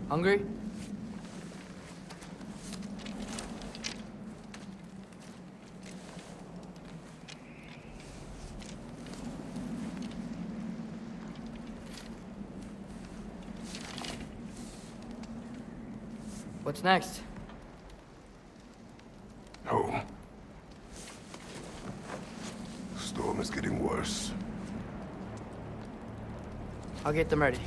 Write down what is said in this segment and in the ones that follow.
Hungry? What's next? Home. Storm is getting worse. I'll get them ready.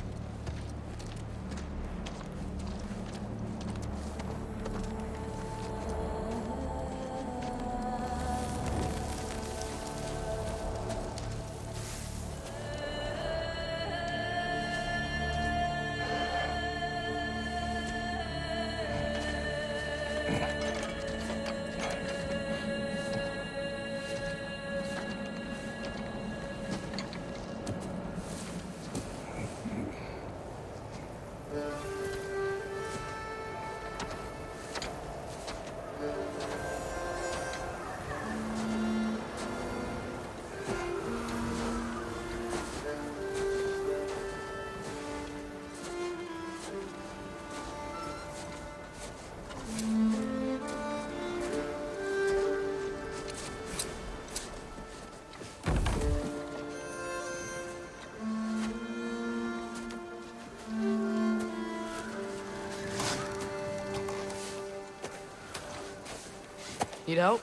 Need help?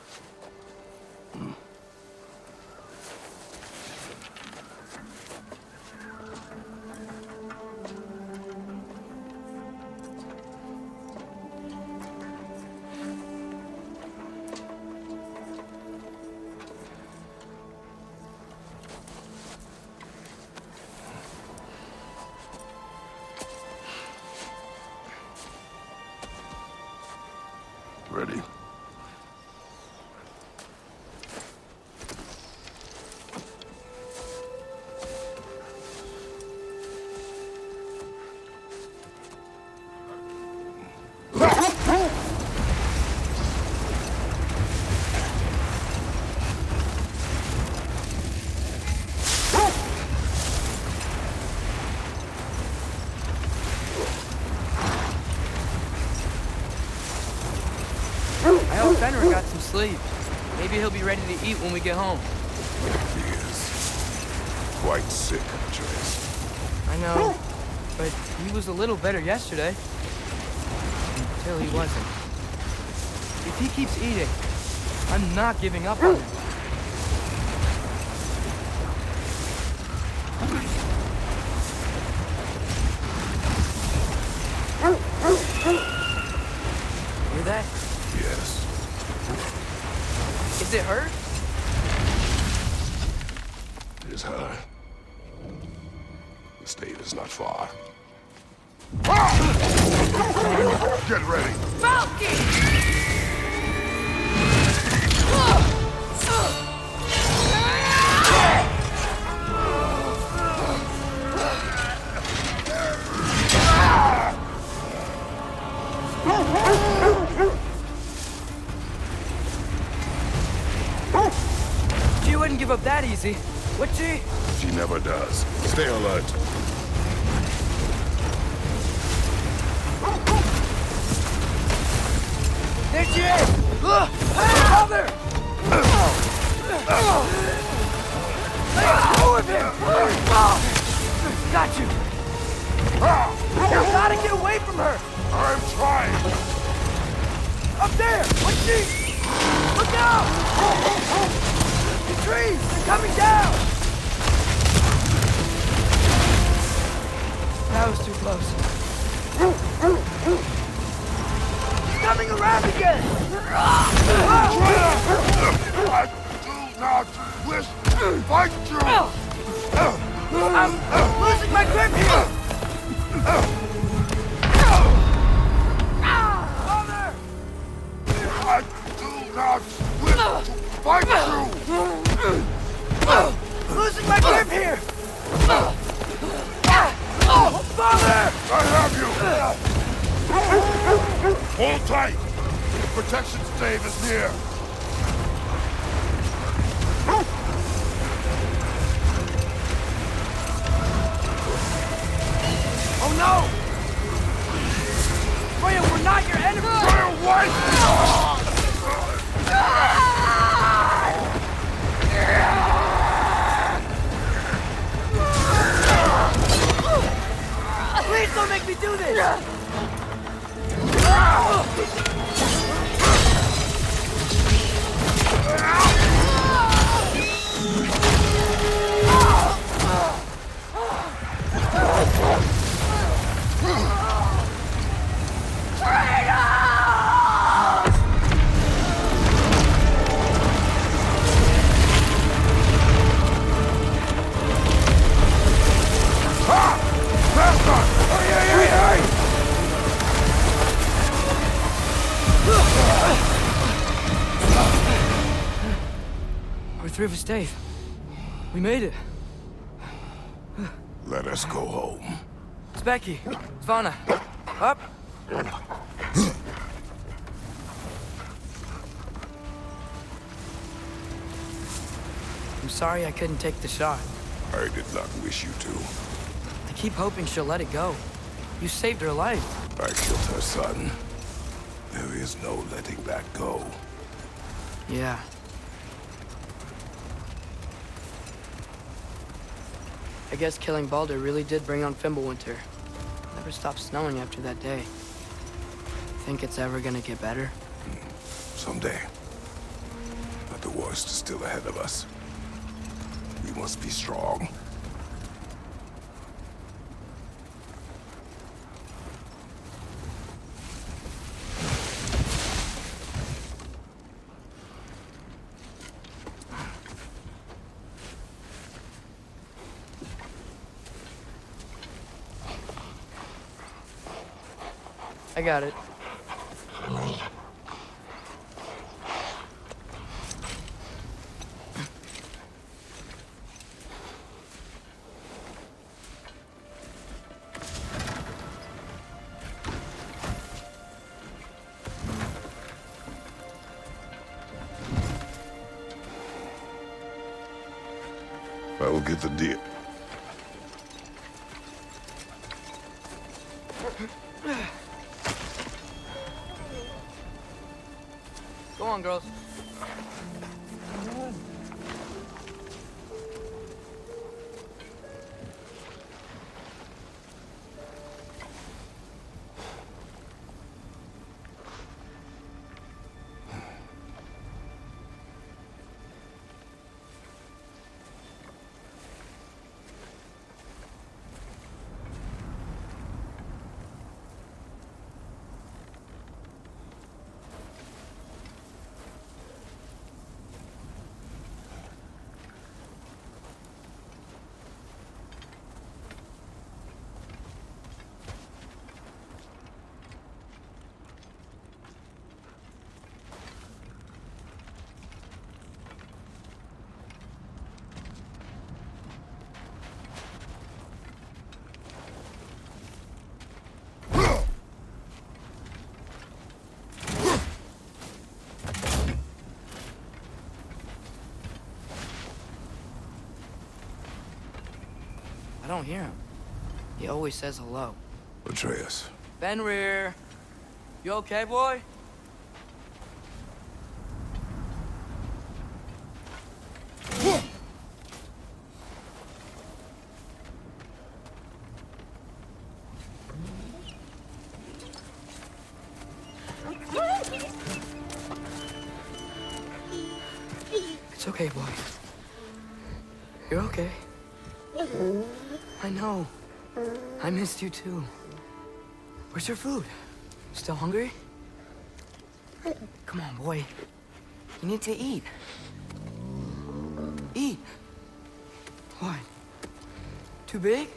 Ready? I hope Fenrir got some sleep. Maybe he'll be ready to eat when we get home. He is quite sick, Trace. I know, but he was a little better yesterday. Until he wasn't. If he keeps eating, I'm not giving up on him. Hear that? Yes. Is it her? It is her. The state is not far. Get ready! She wouldn't give up that easy, would she? She never does. Stay alert. There she is! Mother! Let go of him! Got you! You gotta get away from her! I'm trying! Up there! What's she? Look out! The trees! They're coming down! That was too close. He's coming around again! I do not wish to fight you! I'm losing my grip here! Father! I do not wish to fight you! Losing my grip here! Father! I have you! Hold tight! The protection stave is near! We're through for Stave. We made it. Let us go home. It's Becky. Svana. Up. I'm sorry I couldn't take the shot. I did not wish you to. I keep hoping she'll let it go. You saved her life. I killed her son. There is no letting that go. Yeah. I guess killing Baldur really did bring on Fimbulwinter. Never stopped snowing after that day. Think it's ever gonna get better? Someday. But the worst is still ahead of us. We must be strong. I got it. I will get the deer. Go on, girls. I don't hear him. He always says hello. Atreus. Fenrir. You okay, boy? It's okay, boy. You're okay. I know. I missed you too. Where's your food? Still hungry? Come on, boy. You need to eat. Eat. What? Too big?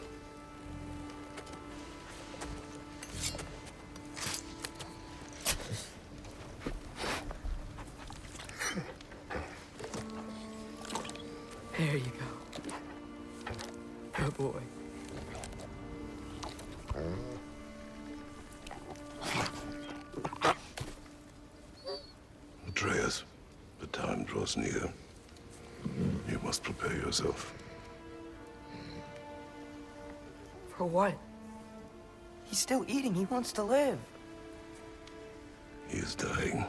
There you go. Good boy. Atreus, the time draws near. You must prepare yourself. For what? He's still eating. He wants to live. He is dying.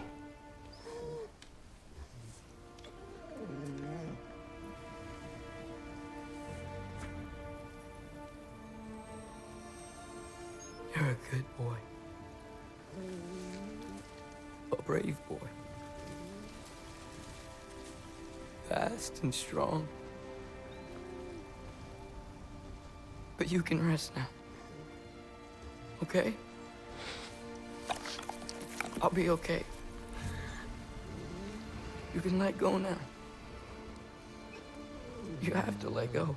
You're a good boy. A brave boy. Fast and strong. But you can rest now. Okay? I'll be okay. You can let go now. You have to let go.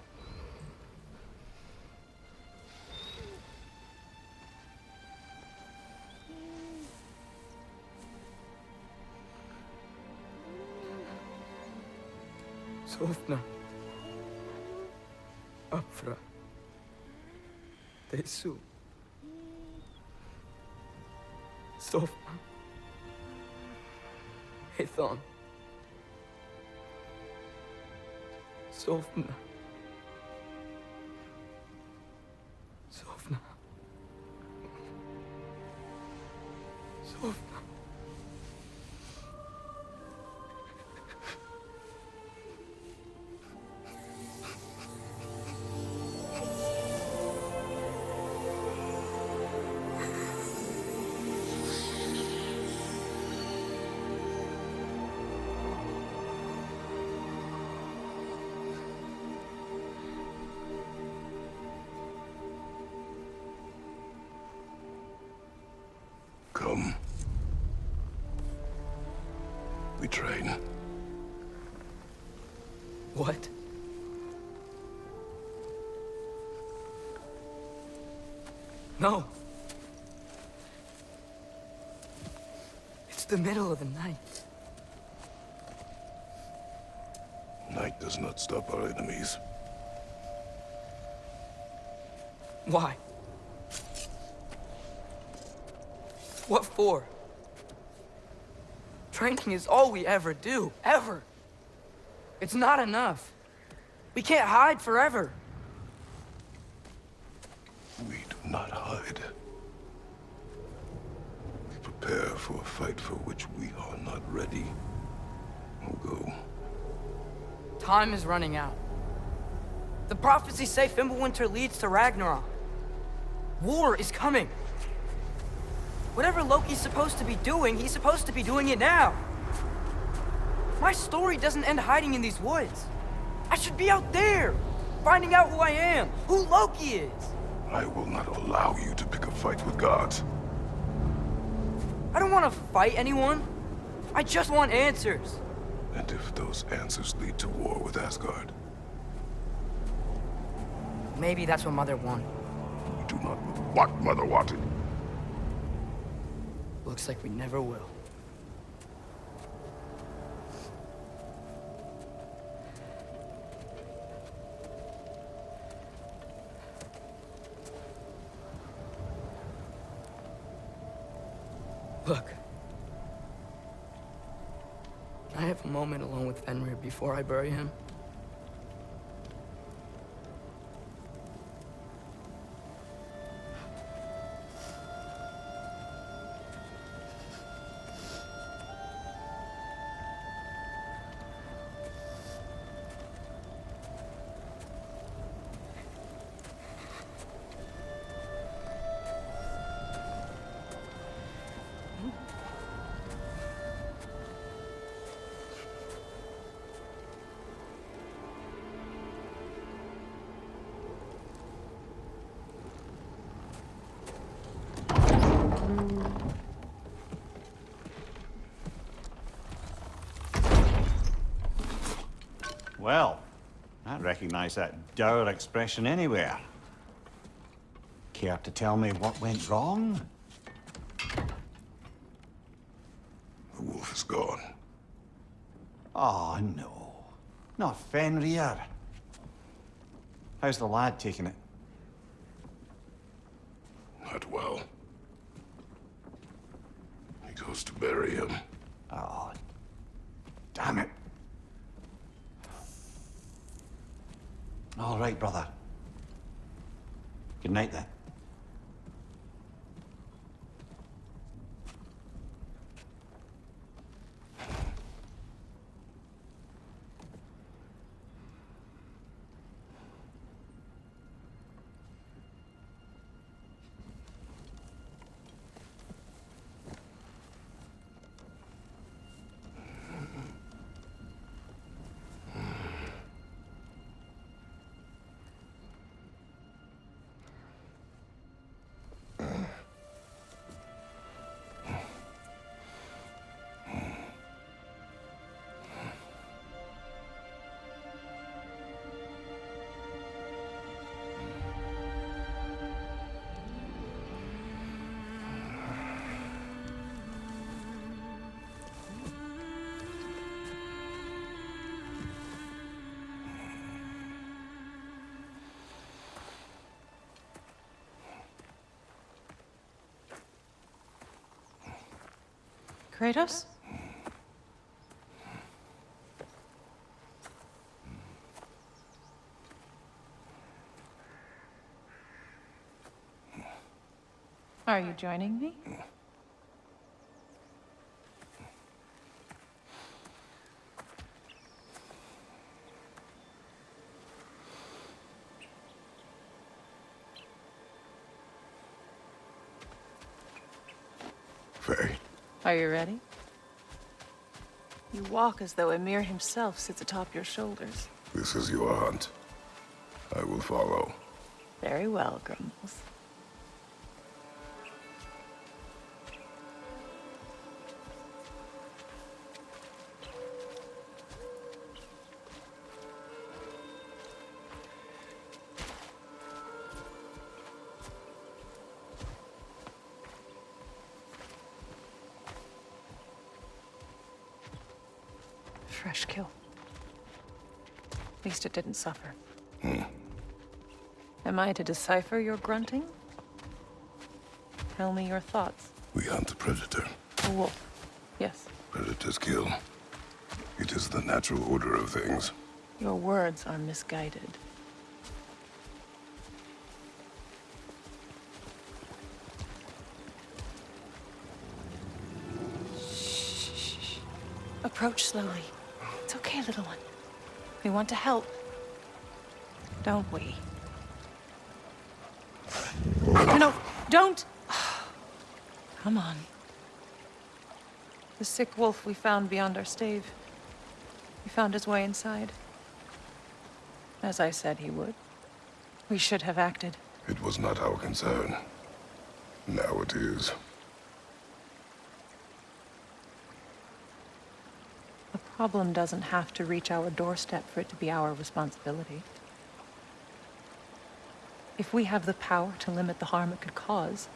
Sofna. Afra. Tesu. Sofna. Hethon. Sofna. Sofna. Sofna. Come. We train. What? No. It's the middle of the night. Night does not stop our enemies. Why? What for? Training is all we ever do, ever. It's not enough. We can't hide forever. We do not hide. We prepare for a fight for which we are not ready. We'll go. Time is running out. The prophecies say Fimbulwinter leads to Ragnarok. War is coming. Whatever Loki's supposed to be doing, he's supposed to be doing it now. My story doesn't end hiding in these woods. I should be out there, finding out who I am, who Loki is. I will not allow you to pick a fight with gods. I don't want to fight anyone. I just want answers. And if those answers lead to war with Asgard? Maybe that's what Mother wanted. We do not know what Mother wanted. Looks like we never will. Look. Can I have a moment alone with Fenrir before I bury him? Well, I recognize that dour expression anywhere. Care to tell me what went wrong? The wolf is gone. Oh, no. Not Fenrir. How's the lad taking it? Not well. He goes to bury him. Oh, damn it. All right, brother. Good night, then. Kratos? Are you joining me? Faye, Are you ready? You walk as though Emir himself sits atop your shoulders. this is your hunt. I will follow. Very well, Grumbles. Fresh kill. At least it didn't suffer. Am I to decipher your grunting? Tell me your thoughts. We hunt the predator. A wolf. Yes. Predators kill. It is the natural order of things. Your words are misguided. Shh. Approach slowly. It's okay, little one. We want to help. Don't we? No, don't! Come on. The sick wolf we found beyond our stave. He found his way inside. As I said he would. We should have acted. It was not our concern. Now it is. The problem doesn't have to reach our doorstep for it to be our responsibility. If we have the power to limit the harm it could cause,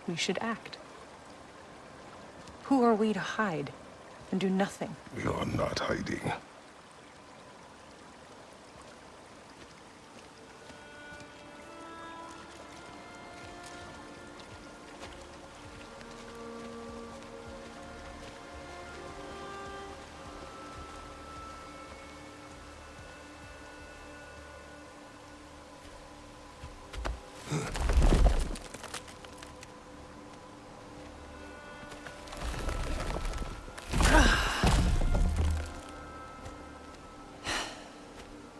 we should act. Who are we to hide and do nothing? We are not hiding.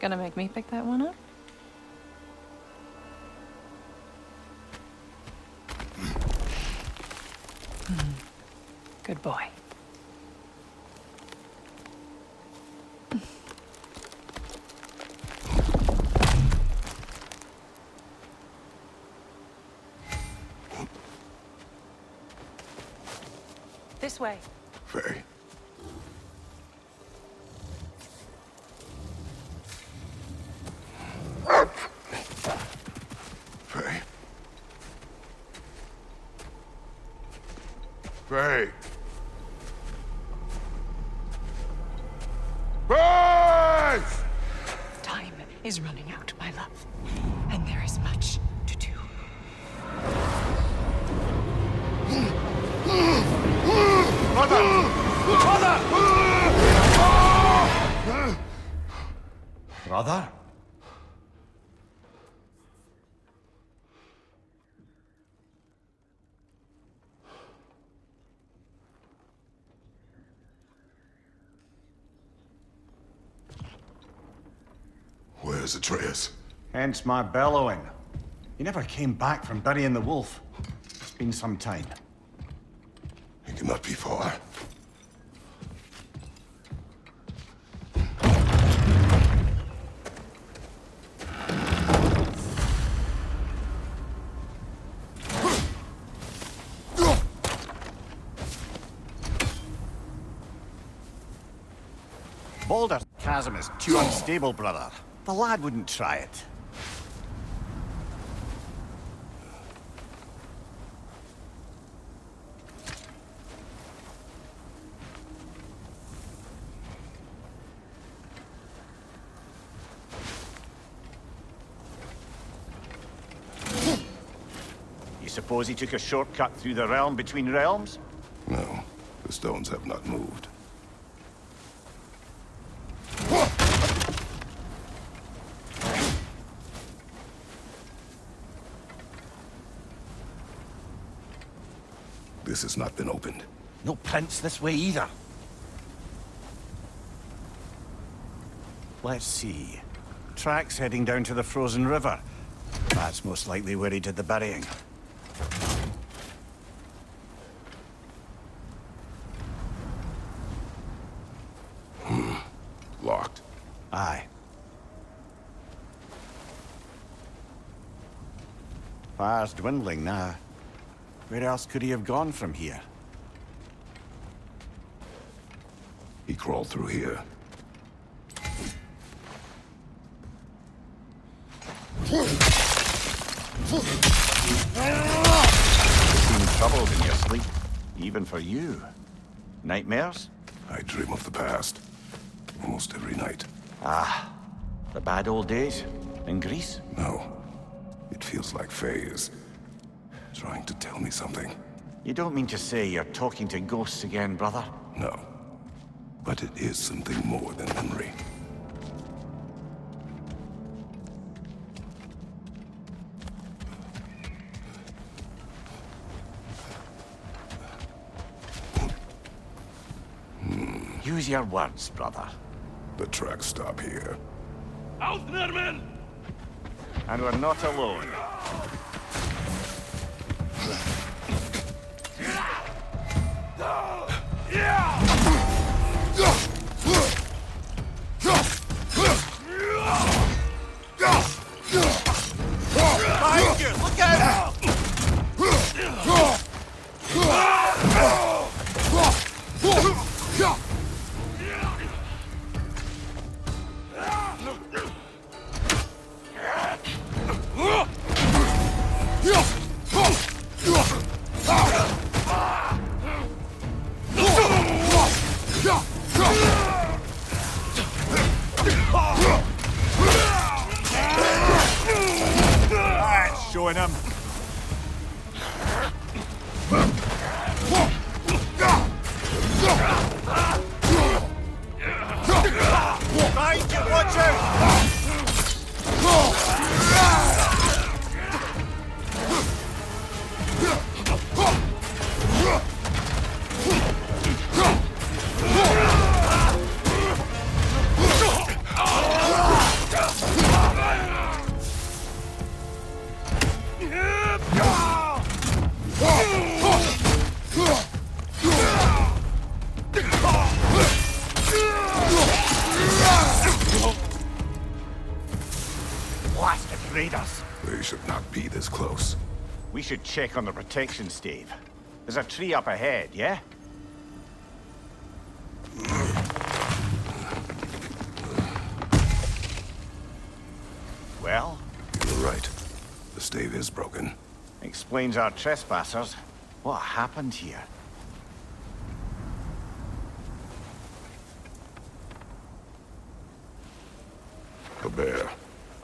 Gonna make me pick that one up? Good boy. This way. Faye. Faye. Faye. Faye! Time is running out, my love. And there is much to do. Brother? Where's Atreus? Hence my bellowing. He never came back from burying the wolf. It's been some time. He cannot be far. Boulder Chasm is too unstable, brother. The lad wouldn't try it. You suppose he took a shortcut through the realm between realms? No. The stones have not moved. This has not been opened. No prints this way either. Let's see. Tracks heading down to the frozen river. That's most likely where he did the burying. Locked. Aye. Fire's dwindling now. Where else could he have gone from here? He crawled through here. You seem troubled in your sleep, even for you. Nightmares? I dream of the past. Almost every night. Ah, the bad old days in Greece? No. It feels like Faye is trying to tell me something. You don't mean to say you're talking to ghosts again, brother? No. But it is something more than memory. Use your words, brother. The tracks stop here. Ausnermen! And we're not alone. Behind you! Look out! That's showing him. Behind you, watch out! Blasted raiders! They should not be this close. We should check on the protection stave. There's a tree up ahead, yeah? Well, You're right. The stave is broken. explains our trespassers. What happened here? A bear.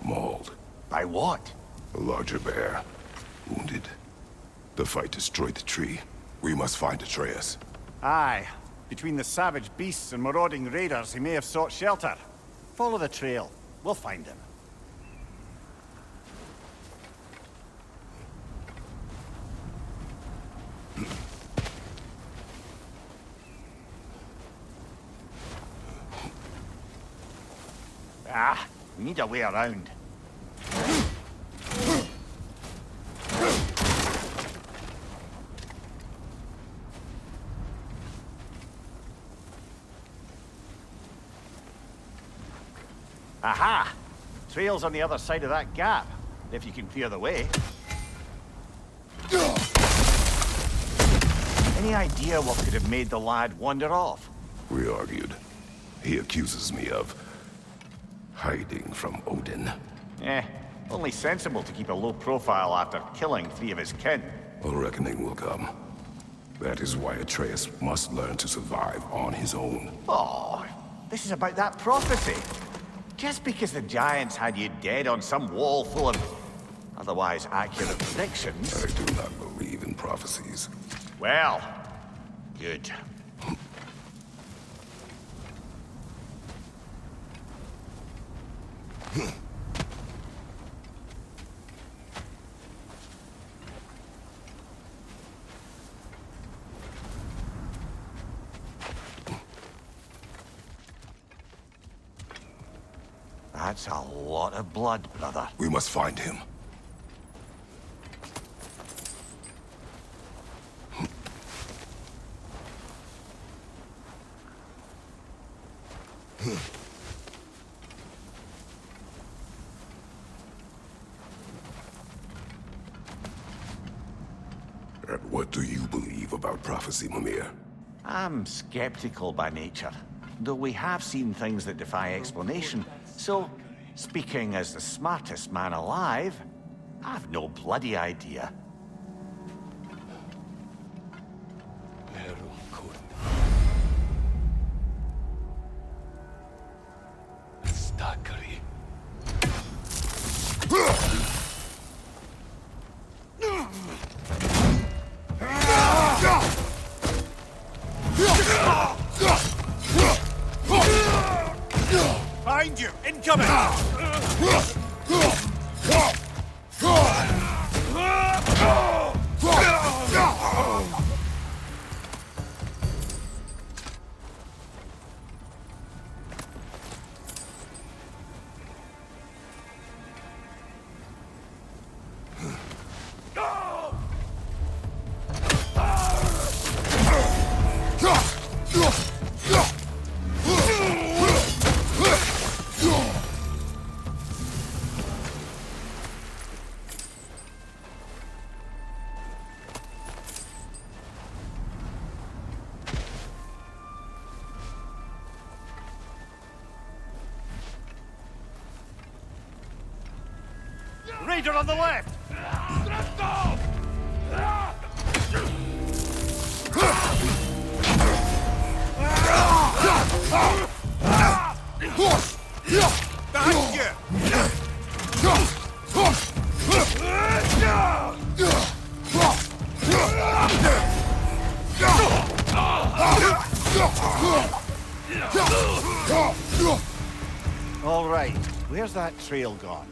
Mauled. By what? A larger bear. Wounded. The fight destroyed the tree. We must find Atreus. Aye. Between the savage beasts and marauding raiders, he may have sought shelter. Follow the trail. We'll find him. Ah, we need a way around. Aha! Trail's on the other side of that gap, if you can clear the way. Any idea what could have made the lad wander off? We argued. He accuses me of hiding from Odin. Only sensible to keep a low profile after killing 3 of his kin. A reckoning will come. That is why Atreus must learn to survive on his own. Oh, this is about that prophecy. Just because the giants had you dead on some wall full of otherwise accurate predictions. I do not believe in prophecies. Well, good. That's a lot of blood, brother. We must find him. And what do you believe about prophecy, Mimir? I'm skeptical by nature, though we have seen things that defy explanation. So, speaking as the smartest man alive, I've no bloody idea. Behind you! Incoming! Raider on the left! Behind you! All right, where's that trail gone?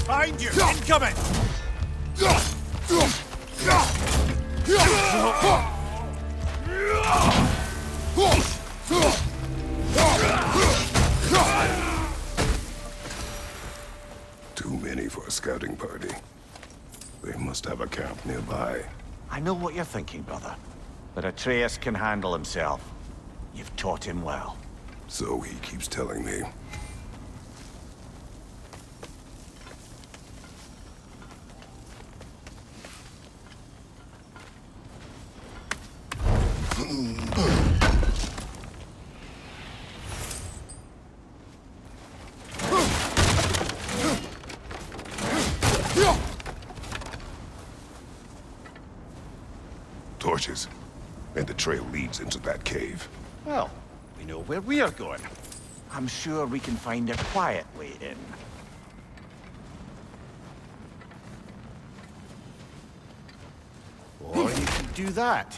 Behind you! Incoming! Too many for a scouting party. They must have a camp nearby. I know what you're thinking, brother. But Atreus can handle himself. You've taught him well. So he keeps telling me. Torches. And the trail leads into that cave. Well, we know where we're going. I'm sure we can find a quiet way in. Or you could do that.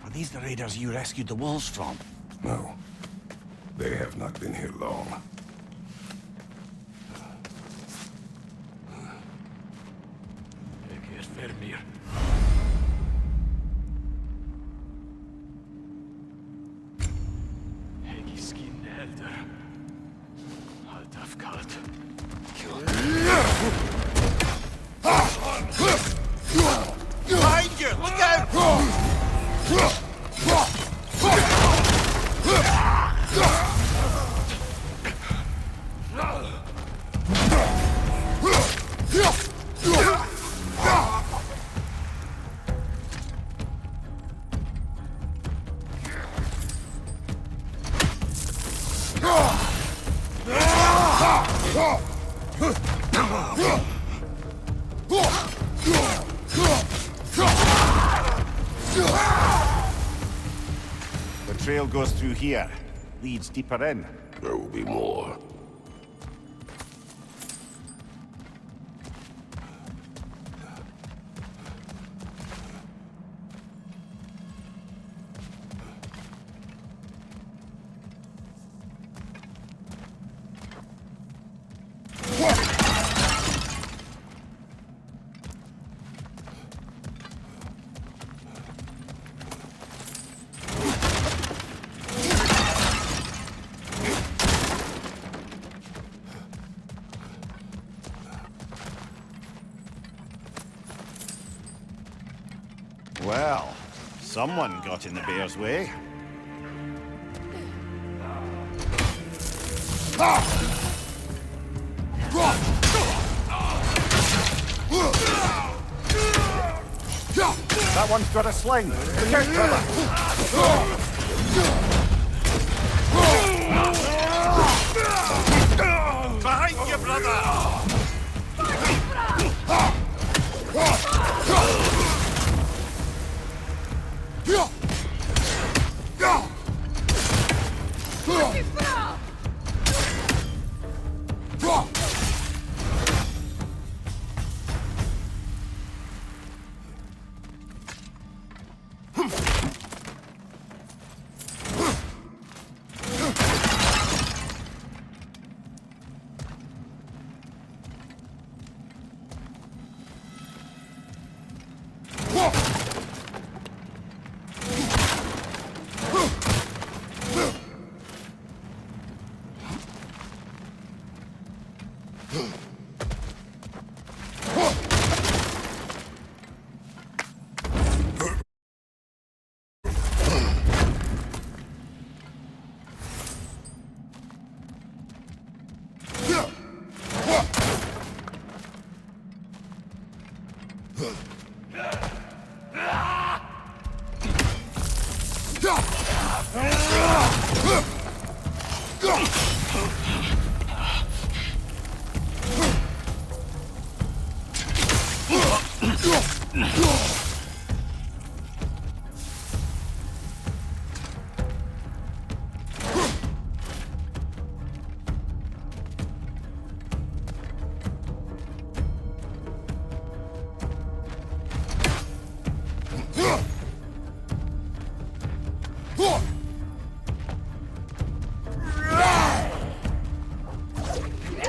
Are these the raiders you rescued the wolves from? No. They have not been here long. I've got it. Behind you! Look out! The trail goes through here. Leads deeper in. There will be more. Well, someone got in the bear's way. That one's got a sling. Look out, brother. Behind you, brother!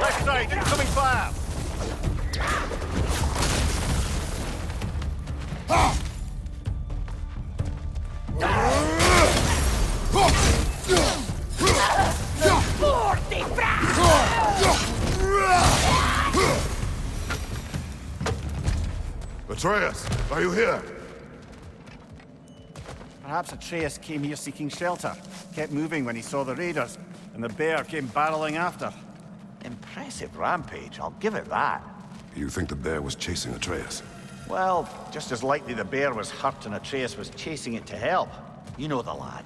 Left side, incoming fire! Atreus, are you here? Perhaps Atreus came here seeking shelter, kept moving when he saw the raiders, and the bear came barreling after. Impressive rampage, I'll give it that. You think the bear was chasing Atreus? Well, just as likely the bear was hurt and Atreus was chasing it to help. You know the lad.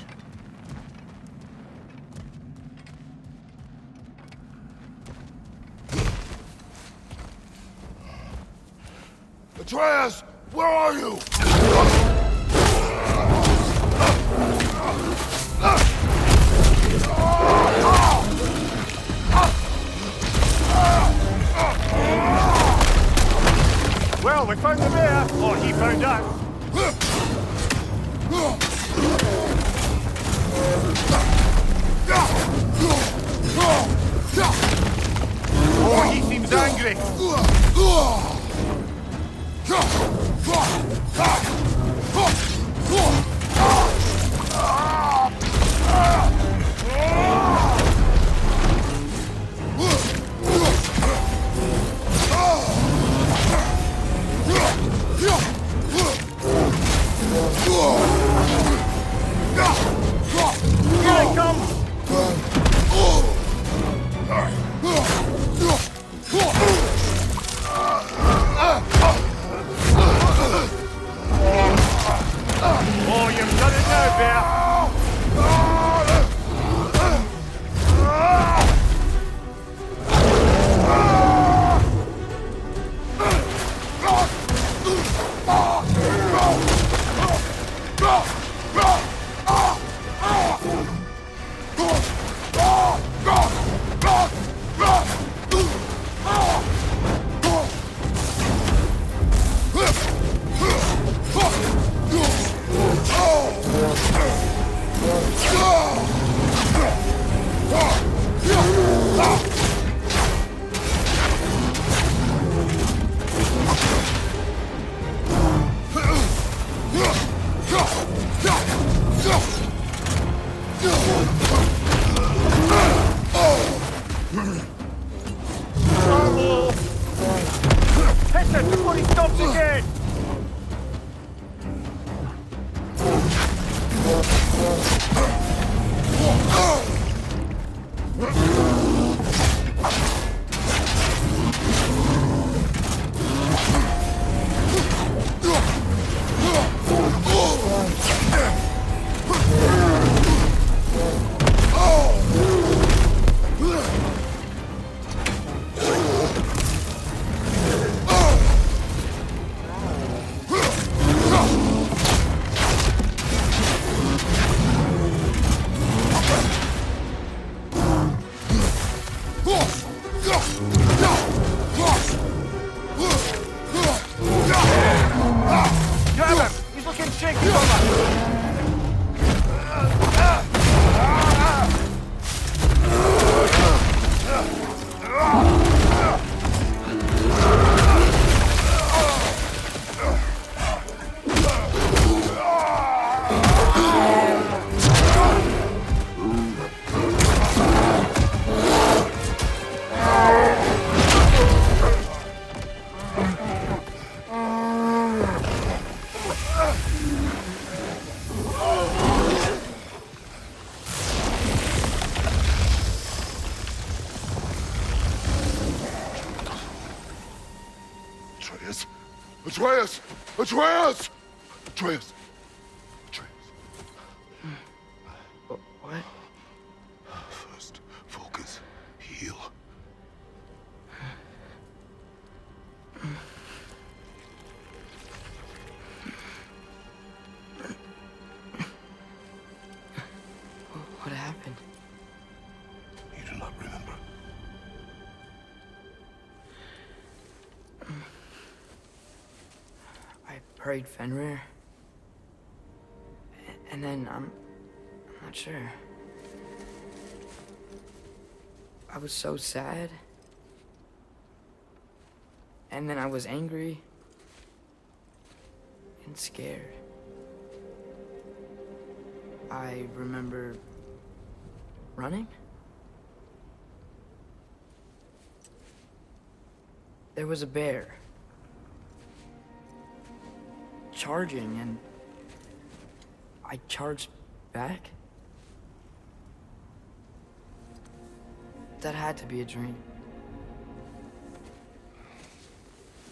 Atreus, where are you? Well, we found the bear, or he found us. Oh, he seems angry. Hit it before he stops again! Atreus! Atreus! Atreus! Atreus. What? First, focus. Heal. What happened? You do not remember. I prayed Fenrir. And then I'm not sure. I was so sad. And then I was angry. And scared. I remember running. There was a bear. Charging, and I charged back. That had to be a dream.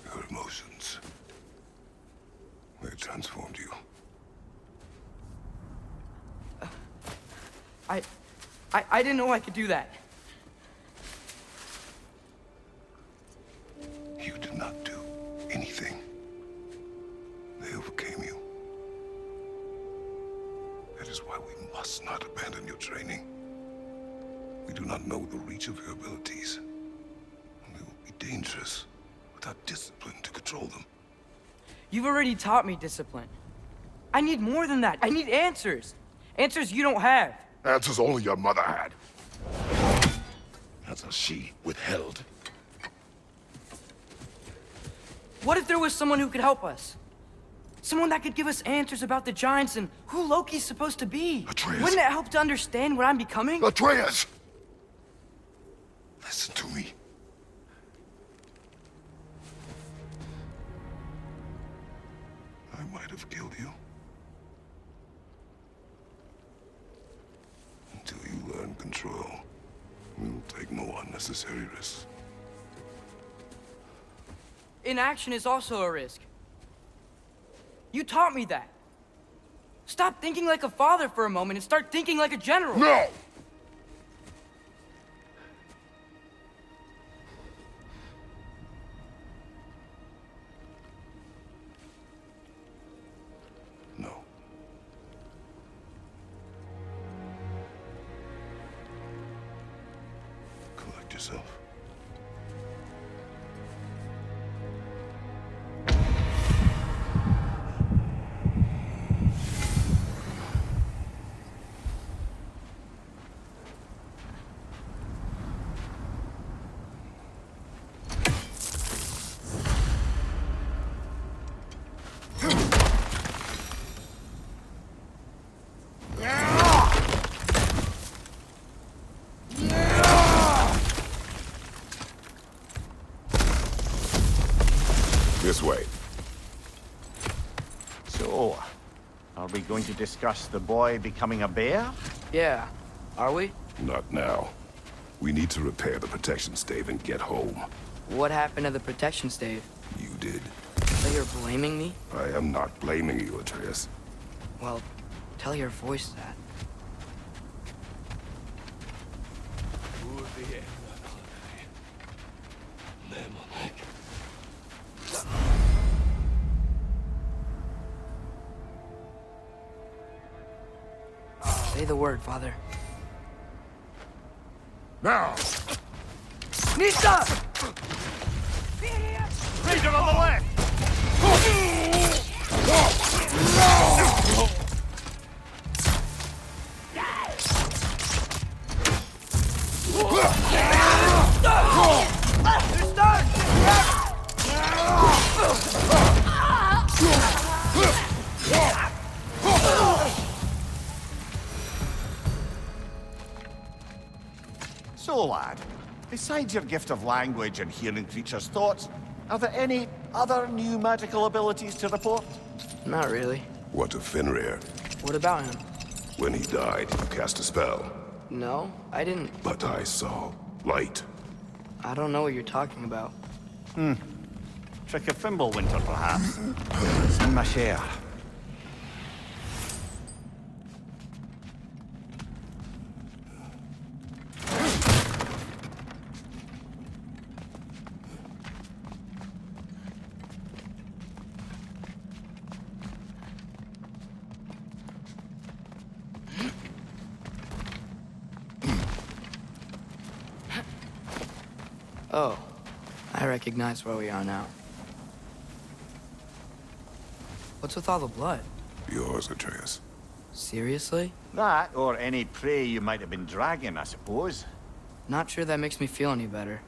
Your emotions. They transformed you. I didn't know I could do that. You did not do anything. They overcame you. That is why we must not abandon your training. We do not know the reach of your abilities. They will be dangerous without discipline to control them. You've already taught me discipline. I need more than that. I need answers. Answers you don't have. Answers only your mother had. Answers she withheld. What if there was someone who could help us? Someone that could give us answers about the giants and who Loki's supposed to be. Atreus. Wouldn't it help to understand what I'm becoming? Atreus! Listen to me. I might have killed you. Until you learn control, we will take no unnecessary risks. Inaction is also a risk. You taught me that. Stop thinking like a father for a moment and start thinking like a general. No! No. Collect yourself. This way. So, are we going to discuss the boy becoming a bear? Yeah. Are we? Not now. We need to repair the protection stave and get home. What happened to the protection stave? You did. So you're blaming me? I am not blaming you, Atreus. Well, tell your voice that. Say the word, Father. Now! Nista! Leader on the left! So, lad, besides your gift of language and hearing creatures' thoughts, are there any other new magical abilities to report? Not really. What of Fenrir? What about him? When he died, you cast a spell. No, I didn't. But I saw light. I don't know what you're talking about. Trick of Fimbulwinter, perhaps? Seen my share. Oh, I recognize where we are now. What's with all the blood? Yours, Atreus. Seriously? That, or any prey you might have been dragging, I suppose. Not sure that makes me feel any better.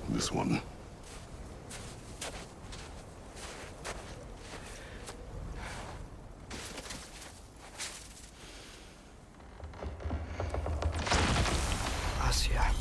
This one. Asya.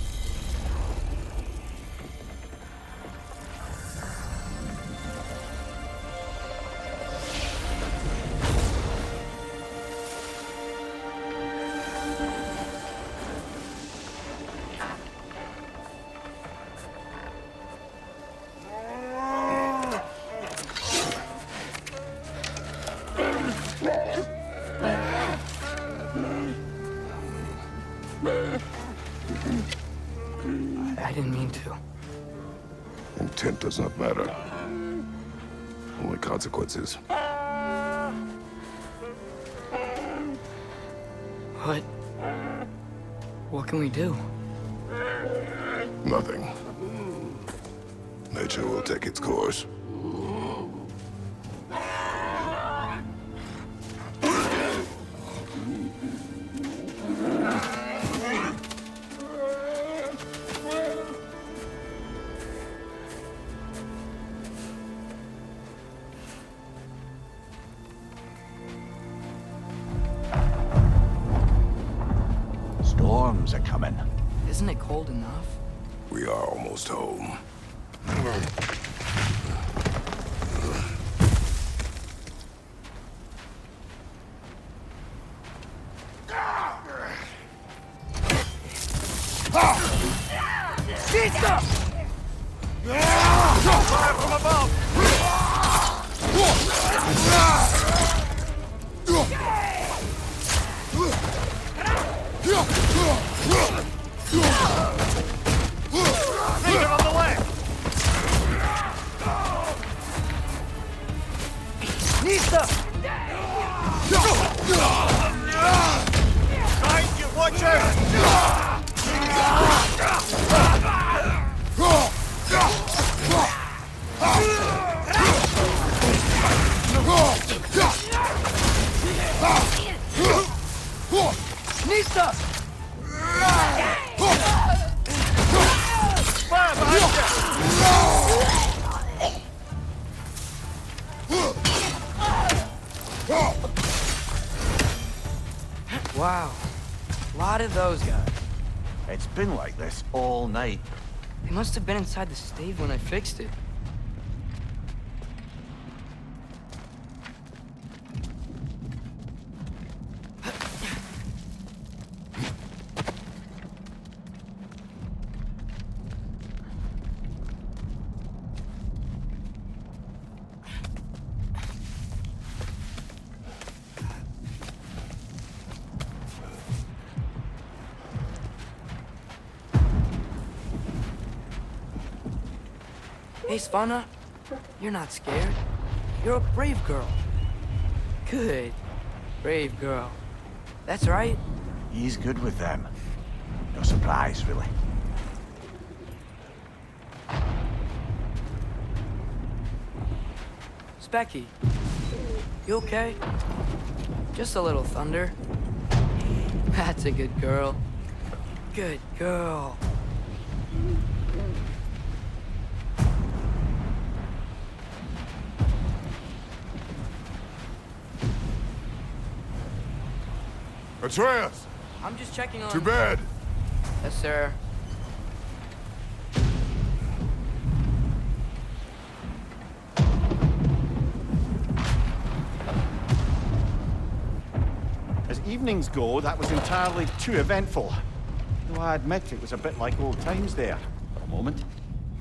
I didn't mean to. Intent does not matter. Only consequences. What can we do? Nothing. Nature will take its course. Storms are coming. Isn't it cold enough? We are almost home. Fire from above! Leader on the left! Behind you, watch out! Nista! Fire behind you! Wow. A lot of those guys. It's been like this all night. They must have been inside the stave when I fixed it. Hey, Svanna, you're not scared. You're a brave girl. Good. Brave girl. That's right. He's good with them. No surprise, really. Specky, you okay? Just a little thunder. That's a good girl. Good girl. Atreus! I'm just checking on... To bed! Yes, sir. As evenings go, that was entirely too eventful. Though I admit it was a bit like old times there, for a moment.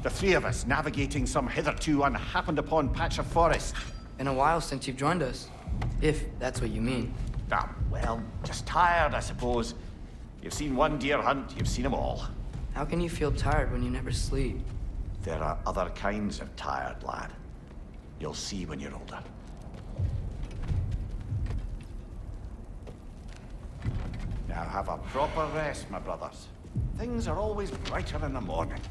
The three of us navigating some hitherto unhappened-upon patch of forest. Been a while since you've joined us. If that's what you mean. Ah, well, just tired, I suppose. You've seen one deer hunt, you've seen them all. How can you feel tired when you never sleep? There are other kinds of tired, lad. You'll see when you're older. Now have a proper rest, my brothers. Things are always brighter in the morning.